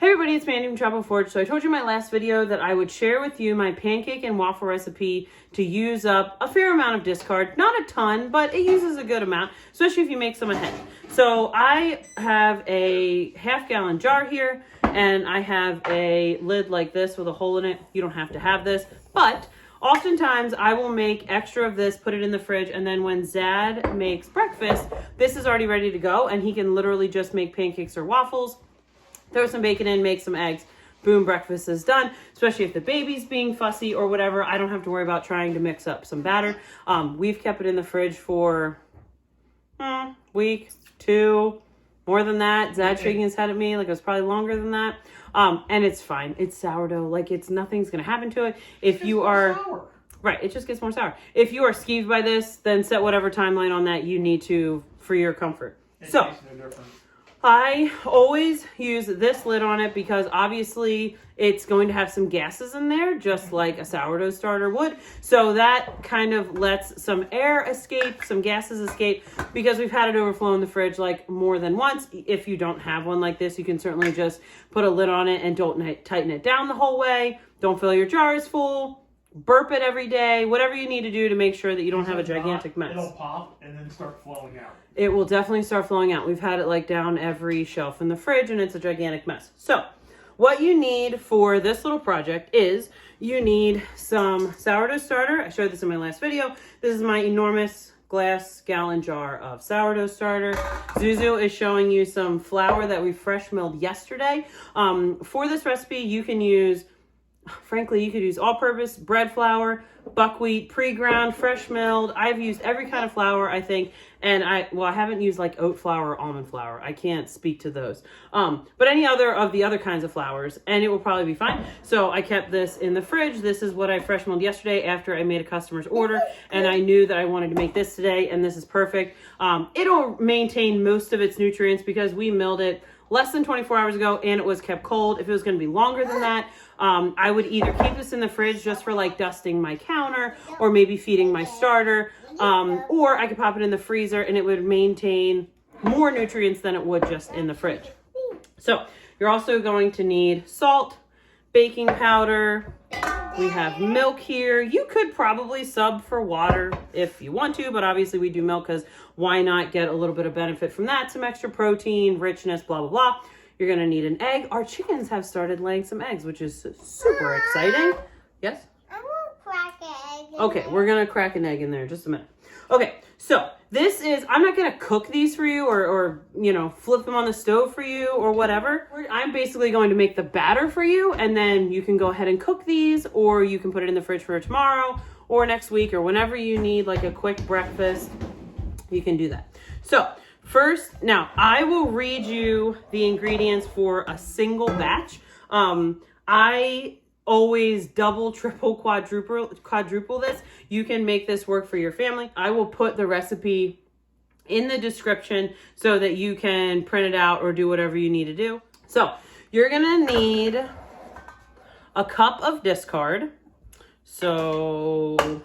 Hey everybody, it's Mandy from Tropical Forge. So I told you in my last video that I would share with you my pancake and waffle recipe to use up a fair amount of discard. Not a ton, but it uses a good amount, especially if you make some ahead. So I have a half-gallon jar here, and I have a lid like this with a hole in it. You don't have to have this, but oftentimes I will make extra of this, put it in the fridge, and then when Zad makes breakfast, this is already ready to go, and he can literally just make pancakes or waffles. Throw some bacon in, make some eggs, boom, breakfast is done. Especially if the baby's being fussy or whatever, I don't have to worry about trying to mix up some batter. We've kept it in the fridge for week, two, more than that. Zad shaking his head at me like it was probably longer than that. And it's fine. It's sourdough. Like nothing's going to happen to it. If you are... Sour. Right, it just gets more sour. If you are skeeved by this, then set whatever timeline on that you need to for your comfort. It tastes no different. I always use this lid on it because obviously it's going to have some gases in there, just like a sourdough starter would. So that kind of lets some air escape, some gases escape, because we've had it overflow in the fridge like more than once. If you don't have one like this, you can certainly just put a lid on it and don't tighten it down the whole way. Don't fill your jars full. Burp it every day, whatever you need to do to make sure that you don't have a gigantic mess. It'll pop and then start flowing out. It will definitely start flowing out. We've had it like down every shelf in the fridge and it's a gigantic mess. So what you need for this little project is you need some sourdough starter. I showed this in my last video. This is my enormous glass gallon jar of sourdough starter. Zuzu is showing you some flour that we fresh milled yesterday. For this recipe, you can use... Frankly, you could use all-purpose bread flour, buckwheat, pre-ground, fresh milled. I've used every kind of flour, I think, and I haven't used like oat flour or almond flour. I can't speak to those. But any other of the other kinds of flours, and it will probably be fine. So I kept this in the fridge. This is what I fresh milled yesterday after I made a customer's order, and I knew that I wanted to make this today, and this is perfect. It'll maintain most of its nutrients because we milled it less than 24 hours ago and it was kept cold. If it was going to be longer than that, I would either keep this in the fridge just for like dusting my counter or maybe feeding my starter, or I could pop it in the freezer and it would maintain more nutrients than it would just in the fridge. So you're also going to need salt, baking powder. We have milk here. You could probably sub for water if you want to, but obviously we do milk because why not get a little bit of benefit from that? Some extra protein, richness, blah, blah, blah. You're going to need an egg. Our chickens have started laying some eggs, which is super exciting. Yes? I want to crack an egg. Okay, we're going to crack an egg in there in just a minute. Okay, so this is, I'm not going to cook these for you or, you know, flip them on the stove for you or whatever. I'm basically going to make the batter for you, and then you can go ahead and cook these, or you can put it in the fridge for tomorrow or next week or whenever you need like a quick breakfast. You can do that. So first, now I will read you the ingredients for a single batch. I always double, triple, quadruple this. You can make this work for your family. I will put the recipe in the description so that you can print it out or do whatever you need to do. So you're gonna need a cup of discard. So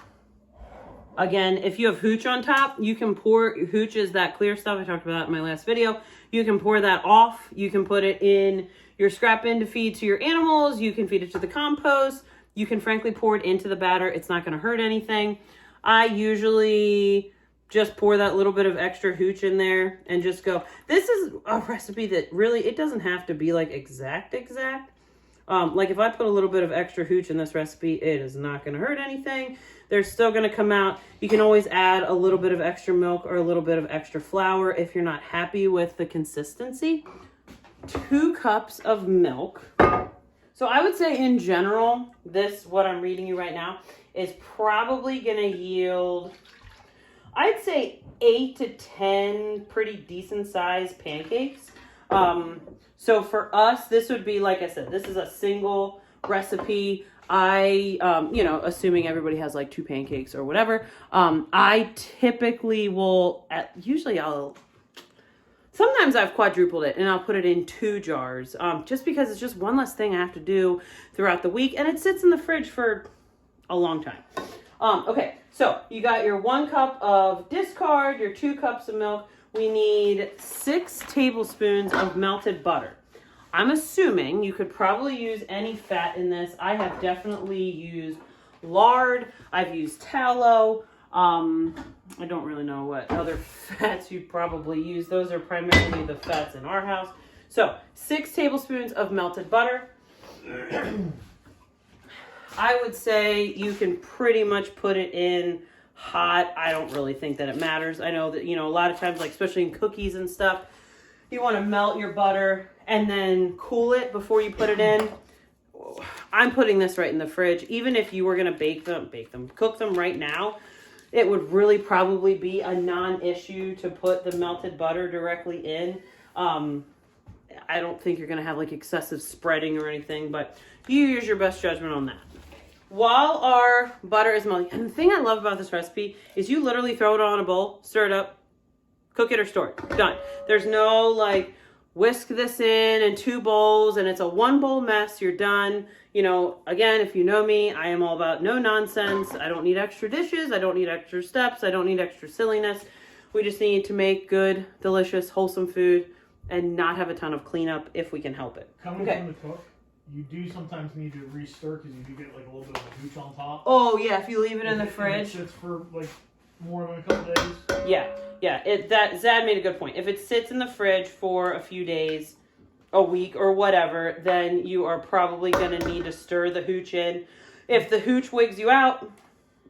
again, if you have hooch on top, you can pour, hooch is that clear stuff I talked about in my last video. You can pour that off. You can put it in your scrap bin to feed to your animals. You can feed it to the compost. You can frankly pour it into the batter. It's not going to hurt anything. I usually just pour that little bit of extra hooch in there and just go. This is a recipe that really, it doesn't have to be like exact. Like if I put a little bit of extra hooch in this recipe, it is not going to hurt anything. They're still going to come out. You can always add a little bit of extra milk or a little bit of extra flour if you're not happy with the consistency. 2 cups of milk. So I would say in general, this, what I'm reading you right now, is probably going to yield, I'd say 8 to 10 pretty decent sized pancakes. So for us, this would be, like I said, this is a single recipe. You know, assuming everybody has like 2 pancakes or whatever, I typically will, sometimes I've quadrupled it and I'll put it in 2 jars, just because it's just one less thing I have to do throughout the week and it sits in the fridge for a long time. Okay, so you got your 1 cup of discard, your 2 cups of milk. We need 6 tablespoons of melted butter. I'm assuming you could probably use any fat in this. I have definitely used lard. I've used tallow. I don't really know what other fats you'd probably use. Those are primarily the fats in our house. So 6 tablespoons of melted butter. I would say you can pretty much put it in hot. I don't really think that it matters. I know that, you know, a lot of times, like especially in cookies and stuff, you want to melt your butter and then cool it before you put it in. I'm putting this right in the fridge. Even if you were going to cook them right now, it would really probably be a non-issue to put the melted butter directly in. I don't think you're going to have like excessive spreading or anything, but you use your best judgment on that. While our butter is melting, and the thing I love about this recipe is you literally throw it on a bowl, stir it up, cook it or store it. Done. There's no like whisk this in 2 bowls and it's a 1 bowl mess. You're done. You know, again, if you know me, I am all about no nonsense. I don't need extra dishes. I don't need extra steps. I don't need extra silliness. We just need to make good, delicious, wholesome food and not have a ton of cleanup if we can help it. Coming from the cook, you do sometimes need to re-stir because you do get like a little bit of a hooch on top. Oh yeah, if you leave it in the fridge. It sits for like more than a couple days. Yeah. Zad made a good point. If it sits in the fridge for a few days, a week or whatever, then you are probably going to need to stir the hooch in. If the hooch wigs you out,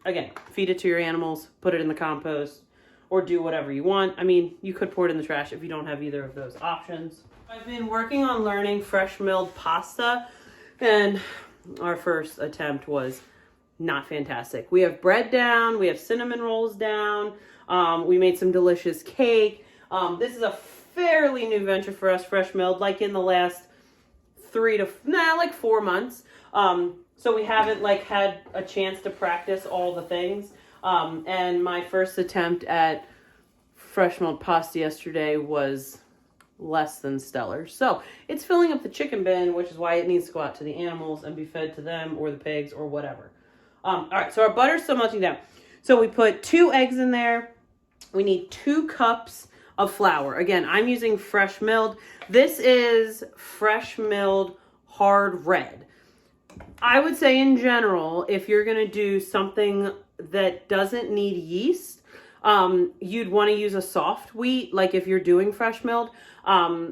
again, feed it to your animals, put it in the compost, or do whatever you want. I mean, you could pour it in the trash if you don't have either of those options. I've been working on learning fresh milled pasta, and our first attempt was not fantastic. We have bread down, we have cinnamon rolls down, we made some delicious cake. This is a fairly new venture for us, fresh milled, like in the last 4 months. So we haven't like had a chance to practice all the things. And my first attempt at fresh milled pasta yesterday was less than stellar. So it's filling up the chicken bin, which is why it needs to go out to the animals and be fed to them or the pigs or whatever. All right, so our butter's still melting down. So we put 2 eggs in there. We need 2 cups of flour. Again, I'm using fresh milled. This is fresh milled hard red. I would say in general, if you're going to do something that doesn't need yeast, you'd want to use a soft wheat. Like if you're doing fresh milled,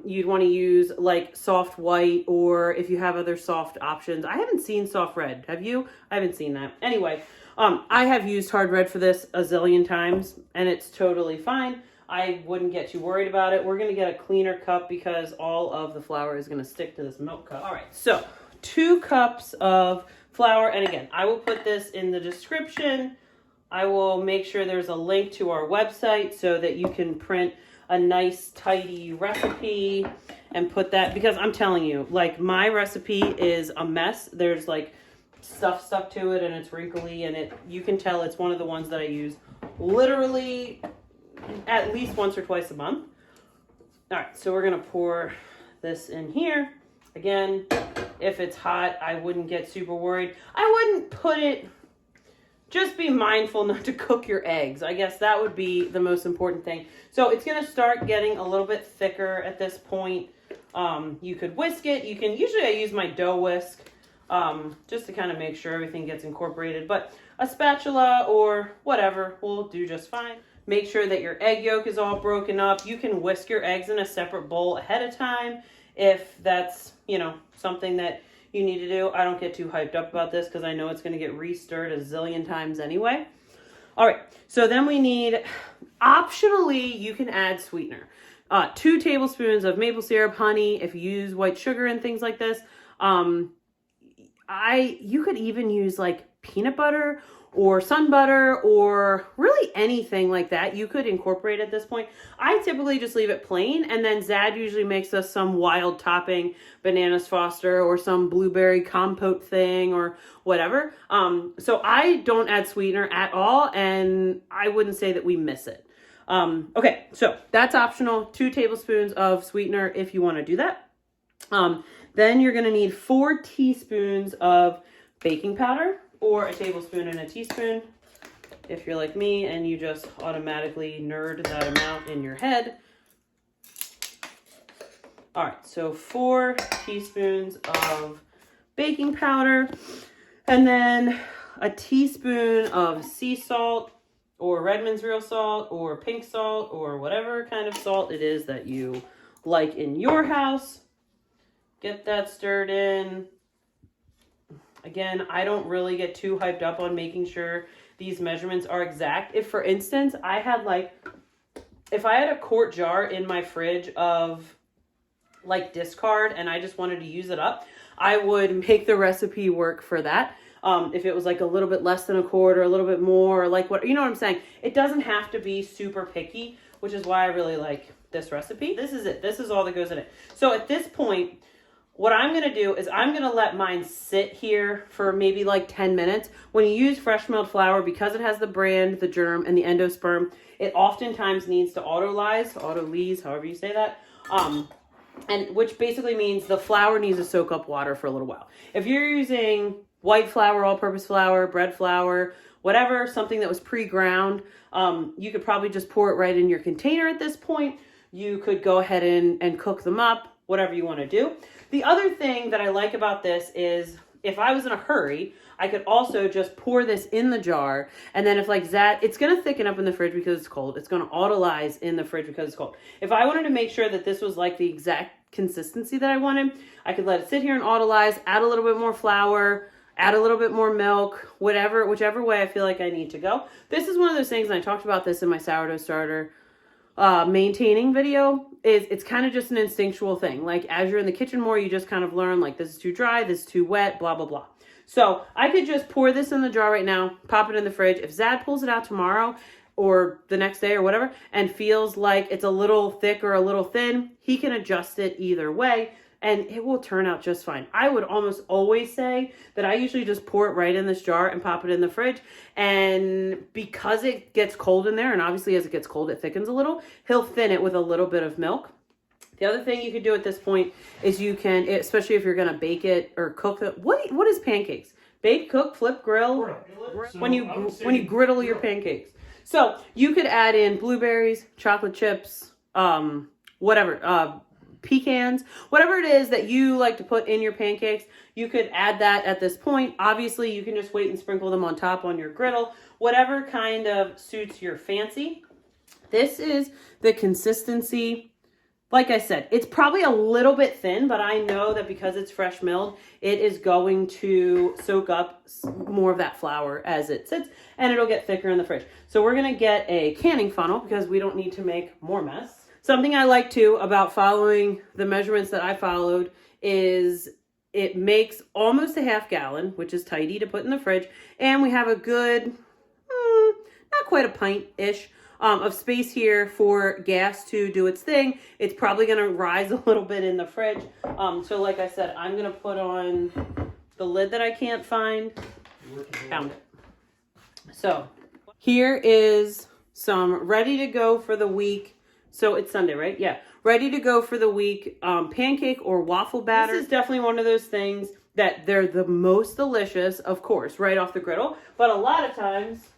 you'd want to use like soft white, or if you have other soft options. I haven't seen soft red. Have you? I haven't seen that. Anyway, I have used hard red for this a zillion times and it's totally fine. I wouldn't get too worried about it. We're going to get a cleaner cup because all of the flour is going to stick to this milk cup. All right, so 2 cups of flour. And again, I will put this in the description. I will make sure there's a link to our website so that you can print a nice, tidy recipe and put that, because I'm telling you, like my recipe is a mess. There's like stuff stuck to it and it's wrinkly and you can tell it's one of the ones that I use literally at least once or twice a month. All right, so we're gonna pour this in here. Again, if it's hot, I wouldn't get super worried. I wouldn't put it, just be mindful not to cook your eggs. I guess that would be the most important thing. So it's gonna start getting a little bit thicker at this point. You could whisk it. You can, usually I use my dough whisk just to kind of make sure everything gets incorporated, but a spatula or whatever will do just fine. Make sure that your egg yolk is all broken up. You can whisk your eggs in a separate bowl ahead of time if that's, you know, something that you need to do. I don't get too hyped up about this because I know it's going to get re-stirred a zillion times anyway. All right, so then we need, optionally, you can add sweetener. 2 tablespoons of maple syrup, honey, if you use white sugar and things like this. You could even use like peanut butter or sun butter or really anything like that you could incorporate at this point. I typically just leave it plain, and then Zad usually makes us some wild topping, bananas foster or some blueberry compote thing or whatever. So I don't add sweetener at all, and I wouldn't say that we miss it. Okay, so that's optional. 2 tablespoons of sweetener if you want to do that. Then you're going to need 4 teaspoons of baking powder, or a tablespoon and a teaspoon if you're like me and you just automatically nerd that amount in your head. All right, so 4 teaspoons of baking powder, and then a teaspoon of sea salt, or Redmond's real salt, or pink salt, or whatever kind of salt it is that you like in your house. Get that stirred in. Again, I don't really get too hyped up on making sure these measurements are exact. If, for instance, if I had a quart jar in my fridge of like discard and I just wanted to use it up, I would make the recipe work for that. If it was like a little bit less than a quart or a little bit more, or like what, you know what I'm saying? It doesn't have to be super picky, which is why I really like this recipe. This is it. This is all that goes in it. So at this point, what I'm going to do is I'm going to let mine sit here for maybe like 10 minutes. When you use fresh milled flour, because it has the bran, the germ, and the endosperm, it oftentimes needs to autolyse, however you say that. And which basically means the flour needs to soak up water for a little while. If you're using white flour, all-purpose flour, bread flour, whatever, something that was pre-ground, you could probably just pour it right in your container at this point. You could go ahead and cook them up, whatever you want to do. The other thing that I like about this is if I was in a hurry, I could also just pour this in the jar. And then if like that, it's going to thicken up in the fridge because it's cold. It's going to autolyze in the fridge because it's cold. If I wanted to make sure that this was like the exact consistency that I wanted, I could let it sit here and autolyze, add a little bit more flour, add a little bit more milk, whichever way I feel like I need to go. This is one of those things, and I talked about this in my sourdough starter maintaining video, it's kind of just an instinctual thing. Like as you're in the kitchen more, you just kind of learn like this is too dry, this is too wet, blah, blah, blah. So I could just pour this in the jar right now, pop it in the fridge. If Zad pulls it out tomorrow or the next day or whatever, and feels like it's a little thick or a little thin, he can adjust it either way and it will turn out just fine. I would almost always say that I usually just pour it right in this jar and pop it in the fridge. And because it gets cold in there, and obviously as it gets cold, it thickens a little, he'll thin it with a little bit of milk. The other thing you could do at this point is you can, especially if you're going to bake it or cook it. What is pancakes? Bake, cook, flip, grill? So when you griddle your pancakes. So you could add in blueberries, chocolate chips, whatever, pecans, whatever it is that you like to put in your pancakes, you could add that at this point. Obviously, you can just wait and sprinkle them on top on your griddle, whatever kind of suits your fancy. This is the consistency. Like I said, it's probably a little bit thin, but I know that because it's fresh milled, it is going to soak up more of that flour as it sits, and it'll get thicker in the fridge. So we're going to get a canning funnel because we don't need to make more mess. Something I like too about following the measurements that I followed is it makes almost a half gallon, which is tidy to put in the fridge. And we have a good, not quite a pint-ish of space here for gas to do its thing. It's probably going to rise a little bit in the fridge. So like I said, I'm going to put on the lid that I can't find. Found it. So here is some ready to go for the week. So it's Sunday, right? Yeah. Ready to go for the week. Pancake or waffle batter. This is definitely one of those things that they're the most delicious, of course, right off the griddle. But a lot of times,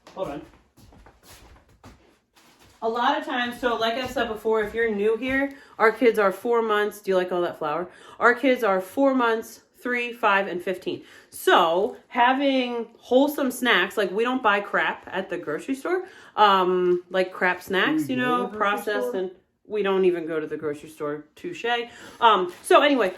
so like I said before, if you're new here, our kids are 4 months. Do you like all that flour? Our kids are 4 months, 3, 5, and 15. So having wholesome snacks, like we don't buy crap at the grocery store, like crap snacks, processed, and we don't even go to the grocery store, touche. So anyway,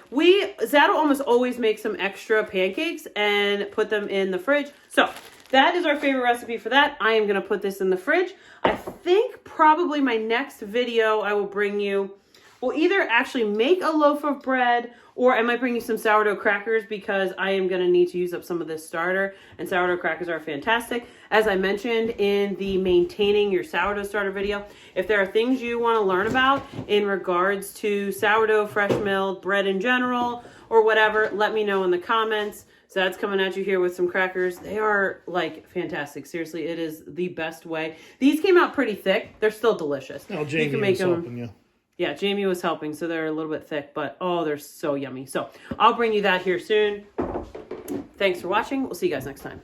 Zad will almost always make some extra pancakes and put them in the fridge. So that is our favorite recipe for that. I am going to put this in the fridge. I think probably my next video I will bring you will either actually make a loaf of bread or I might bring you some sourdough crackers because I am going to need to use up some of this starter, and sourdough crackers are fantastic. As I mentioned in the maintaining your sourdough starter video, if there are things you want to learn about in regards to sourdough, fresh milled, bread in general, or whatever, let me know in the comments. So that's coming at you here with some crackers. They are like fantastic. Seriously, it is the best way. These came out pretty thick. They're still delicious. No, Jamie you can make was helping you. Yeah, Jamie was helping, so they're a little bit thick, but oh, they're so yummy. So I'll bring you that here soon. Thanks for watching. We'll see you guys next time.